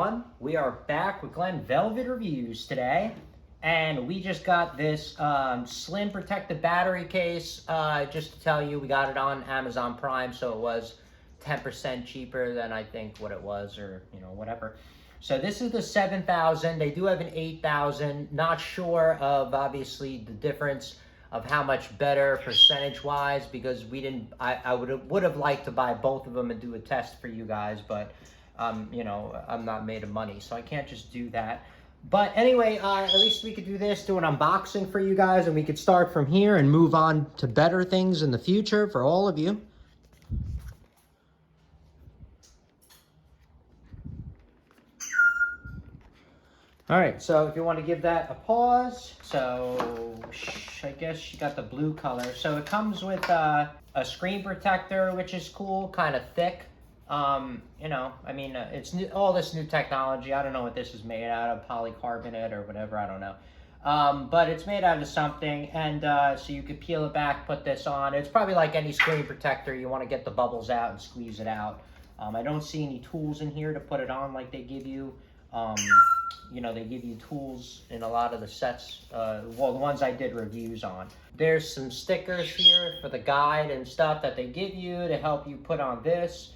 everyone. We are back with Glenn Velvet Reviews today, and we just got this slim protective battery case. Just to tell you, we got it on Amazon Prime, so it was 10% cheaper than I think what it was, or whatever. So this is the 7,000. They do have an 8,000. Not sure of obviously the difference of how much better percentage-wise, because we didn't. I would have liked to buy both of them and do a test for you guys, but I'm not made of money, so I can't just do that. But anyway, at least we could do this, do an unboxing for you guys, and we could start from here and move on to better things in the future for all of you. All right, so if you want to give that a pause, so I guess you got the blue color. So it comes with a screen protector, which is cool, kind of thick. It's new, all this new technology. I don't know what this is made out of, polycarbonate or whatever, I don't know. But it's made out of something, and so you could peel it back, put this on. It's probably like any screen protector. You want to get the bubbles out and squeeze it out. I don't see any tools in here to put it on like they give you. They give you tools in a lot of the sets, the ones I did reviews on. There's some stickers here for the guide and stuff that they give you to help you put on this.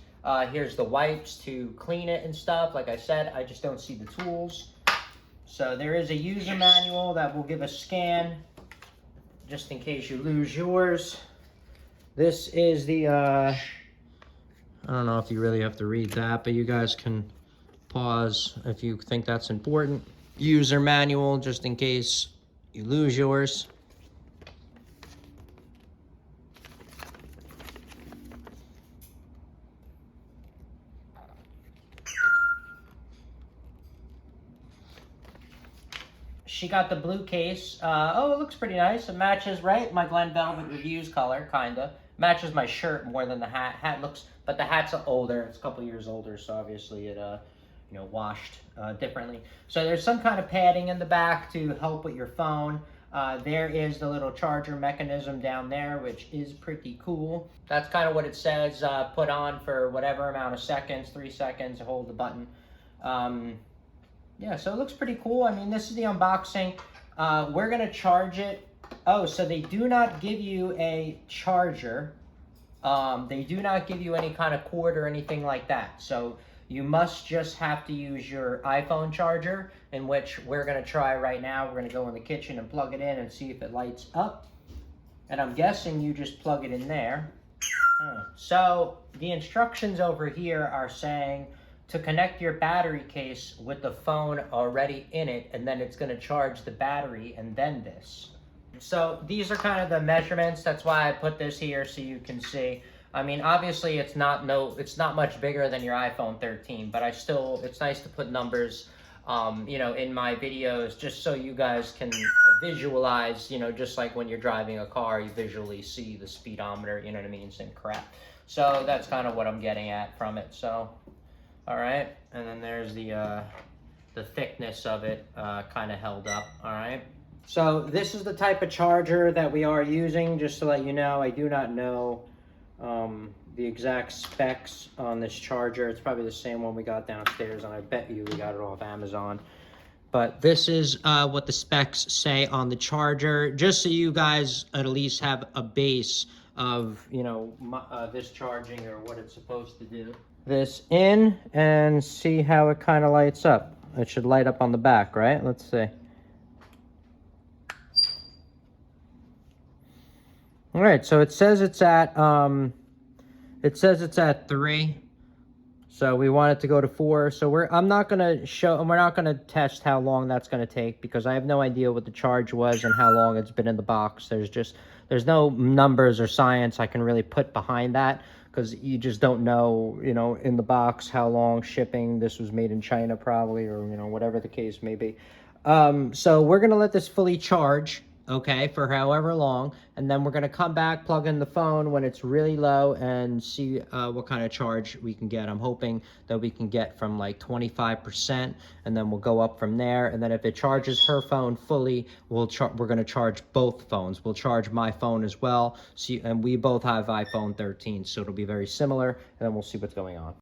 Here's the wipes to clean it and stuff. Like I said, I just don't see the tools. So there is a user manual that will give a scan, just in case you lose yours. This is the, I don't know if you really have to read that, but you guys can pause if you think that's important. User manual, just in case you lose yours. She got the blue case. Oh, it looks pretty nice. It matches, right? My Glenn Velvet Reviews color, kinda. Matches my shirt more than the hat. Hat looks, but the hat's older. It's a couple years older, so obviously it, washed differently. So there's some kind of padding in the back to help with your phone. There is the little charger mechanism down there, which is pretty cool. That's kind of what it says. Put on for whatever amount of seconds, 3 seconds, hold the button. Yeah, so it looks pretty cool. I mean, this is the unboxing. We're gonna charge it. Oh, so they do not give you a charger. They do not give you any kind of cord or anything like that. So you must just have to use your iPhone charger, in which we're gonna try right now. We're gonna go in the kitchen and plug it in and see if it lights up. And I'm guessing you just plug it in there. So the instructions over here are saying to connect your battery case with the phone already in it, and then it's gonna charge the battery, and then this. So these are kind of the measurements. That's why I put this here so you can see. I mean, obviously it's not much bigger than your iPhone 13, but it's nice to put numbers, in my videos, just so you guys can visualize, just like when you're driving a car, you visually see the speedometer, you know what I mean, same crap. So that's kind of what I'm getting at from it. So, all right, and then there's the thickness of it, kind of held up, all right? So this is the type of charger that we are using, just to let you know. I do not know the exact specs on this charger. It's probably the same one we got downstairs, and I bet you we got it off Amazon. But this is what the specs say on the charger, just so you guys at least have a base of, this charging or what it's supposed to do. This in and see how it kind of lights up. It should light up on the back, right? Let's see. All right, so it says it's at 3. So we want it to go to 4. So we're not gonna test how long that's gonna take, because I have no idea what the charge was and how long it's been in the box. There's no numbers or science I can really put behind that, because you just don't know, in the box how long shipping. This was made in China probably, or whatever the case may be. So we're gonna let this fully charge, okay, for however long, and then we're gonna come back, plug in the phone when it's really low, and see what kind of charge we can get. I'm hoping that we can get from like 25%, and then we'll go up from there. And then if it charges her phone fully, we're gonna charge both phones. We'll charge my phone as well. And we both have iPhone 13, so it'll be very similar, and then we'll see what's going on.